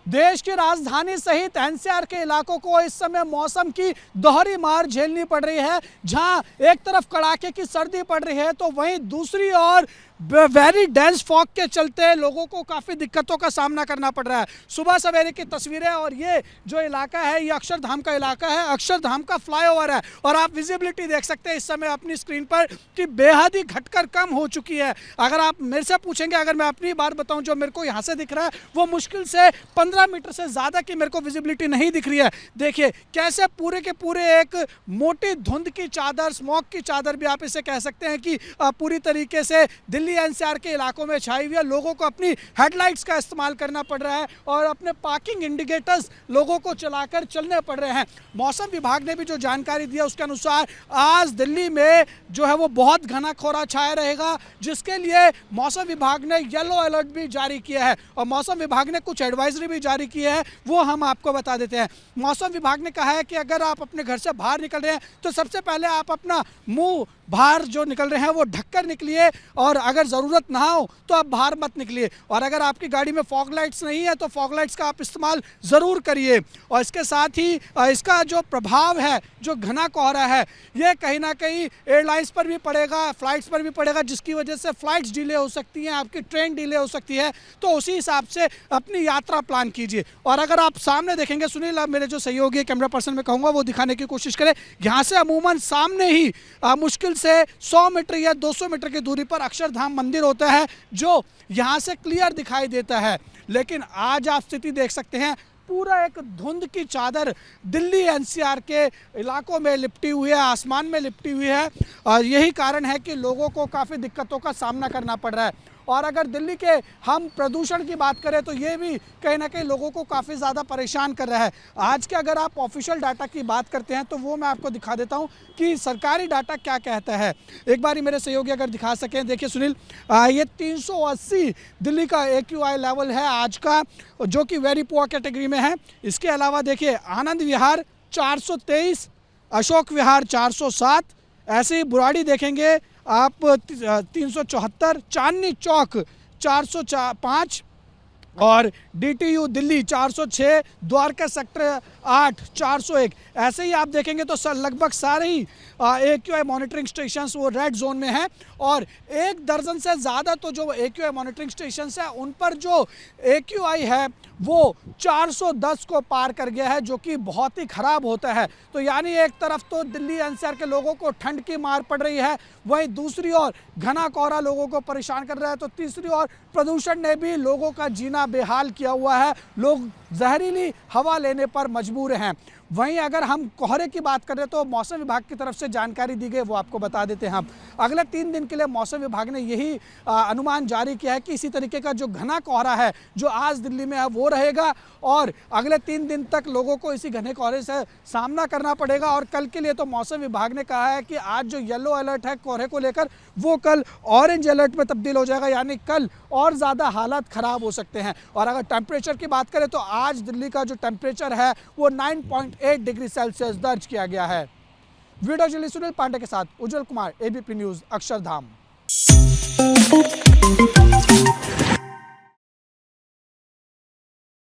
देश की राजधानी सहित एनसीआर के इलाकों को इस समय मौसम की दोहरी मार झेलनी पड़ रही है। जहां एक तरफ कड़ाके की सर्दी पड़ रही है तो वहीं दूसरी ओर वेरी डेंस फॉग के चलते लोगों को काफ़ी दिक्कतों का सामना करना पड़ रहा है। सुबह सवेरे की तस्वीरें और ये जो इलाका है ये अक्षरधाम का इलाका है, अक्षरधाम का फ्लाईओवर है और आप विजिबिलिटी देख सकते हैं इस समय अपनी स्क्रीन पर कि बेहद ही घटकर कम हो चुकी है। अगर आप मेरे से पूछेंगे, अगर मैं अपनी बात बताऊं, जो मेरे को यहाँ से दिख रहा है वो मुश्किल से 15 मीटर से ज़्यादा की मेरे को विजिबिलिटी नहीं दिख रही है। देखिए कैसे पूरे के पूरे एक मोटी धुंध की चादर, स्मॉग की चादर भी आप इसे कह सकते हैं कि पूरी तरीके से दिल्ली एनसीआर के इलाकों में छाई हुई है। लोगों को अपनी हेडलाइट्स का इस्तेमाल करना पड़ रहा है और अपने पार्किंग इंडिकेटर्स लोगों को चलाकर चलने पड़ रहे हैं। मौसम विभाग ने भी जो जानकारी दी है उसके अनुसार आज दिल्ली में जो है वो बहुत घना कोहरा छाया रहेगा, जिसके लिए मौसम विभाग ने येलो अलर्ट भी जारी किया है और मौसम विभाग ने कुछ एडवाइजरी भी जारी की है, वो हम आपको बता देते हैं। मौसम विभाग ने कहा है कि अगर आप अपने घर से बाहर निकल रहे हैं तो सबसे पहले आप अपना मुंह बाहर जो निकल रहे हैं वो ढककर निकलिए और अगर ज़रूरत ना हो तो आप बाहर मत निकलिए। और अगर आपकी गाड़ी में फॉग लाइट्स नहीं है तो फॉग लाइट्स का आप इस्तेमाल ज़रूर करिए। और इसके साथ ही इसका जो प्रभाव है, जो घना कोहरा है, ये कहीं ना कहीं एयरलाइंस पर भी पड़ेगा, फ्लाइट्स पर भी पड़ेगा, जिसकी वजह से फ़्लाइट्स डिले हो सकती हैं, आपकी ट्रेन डिले हो सकती है। तो उसी हिसाब से अपनी यात्रा प्लान कीजिए। और अगर आप सामने देखेंगे, सुनील मेरे जो सहयोगी कैमरा पर्सन में कहूँगा वो दिखाने की कोशिश करें, यहाँ से अमूमन सामने ही मुश्किल से 100 मीटर या 200 मीटर की दूरी पर अक्षरधाम मंदिर होता है जो यहाँ से क्लियर दिखाई देता है। लेकिन आज आप स्थिति देख सकते हैं, पूरा एक धुंध की चादर दिल्ली एनसीआर के इलाकों में लिपटी हुई है, आसमान में लिपटी हुई है और यही कारण है कि लोगों को काफ़ी दिक्कतों का सामना करना पड़ रहा है। और अगर दिल्ली के हम प्रदूषण की बात करें तो ये भी कहीं ना कहीं लोगों को काफ़ी ज़्यादा परेशान कर रहा है। आज के अगर आप ऑफिशियल डाटा की बात करते हैं तो वो मैं आपको दिखा देता हूँ कि सरकारी डाटा क्या कहता है। एक बारी मेरे सहयोगी अगर दिखा सकें, देखिए सुनील, ये 380 दिल्ली का AQI लेवल है आज का, जो कि वेरी पुअर कैटेगरी में है। इसके अलावा देखिए आनंद विहार 423, अशोक विहार 407, ऐसे ही बुराड़ी देखेंगे आप 374, चांदनी चौक 405 और DTU दिल्ली 406, द्वारका सेक्टर 8 401। ऐसे ही आप देखेंगे तो लगभग सारे ही AQI मॉनिटरिंग स्टेशंस वो रेड जोन में हैं और 1 दर्जन से ज़्यादा तो जो AQI मॉनिटरिंग स्टेशंस हैं उन पर जो AQI है वो 410 को पार कर गया है, जो कि बहुत ही ख़राब होता है। तो यानी एक तरफ तो दिल्ली एनसीआर के लोगों को ठंड की मार पड़ रही है, वहीं दूसरी ओर घना कोहरा लोगों को परेशान कर रहा है, तो तीसरी ओर प्रदूषण ने भी लोगों का जीना बेहाल किया हुआ है। लोग जहरीली हवा लेने पर मजबूर हैं। वहीं अगर हम कोहरे की बात करें तो मौसम विभाग की तरफ से जानकारी दी गई, वो आपको बता देते हैं हम। अगले 3 दिन के लिए मौसम विभाग ने यही अनुमान जारी किया है कि इसी तरीके का जो घना कोहरा है जो आज दिल्ली में है वो रहेगा और अगले 3 दिन तक लोगों को इसी घने कोहरे से सामना करना पड़ेगा। और कल के लिए तो मौसम विभाग ने कहा है कि आज जो येलो अलर्ट है कोहरे को लेकर वो कल ऑरेंज अलर्ट में तब्दील हो जाएगा, यानी कल और ज़्यादा हालात ख़राब हो सकते हैं। और अगर टेम्परेचर की बात करें तो आज दिल्ली का जो टेम्परेचर है वो 9.8 डिग्री सेल्सियस दर्ज किया गया है। वीडियो जर्नलिस्ट सुनील पांडे के साथ उज्जवल कुमार, ABP न्यूज़, अक्षरधाम।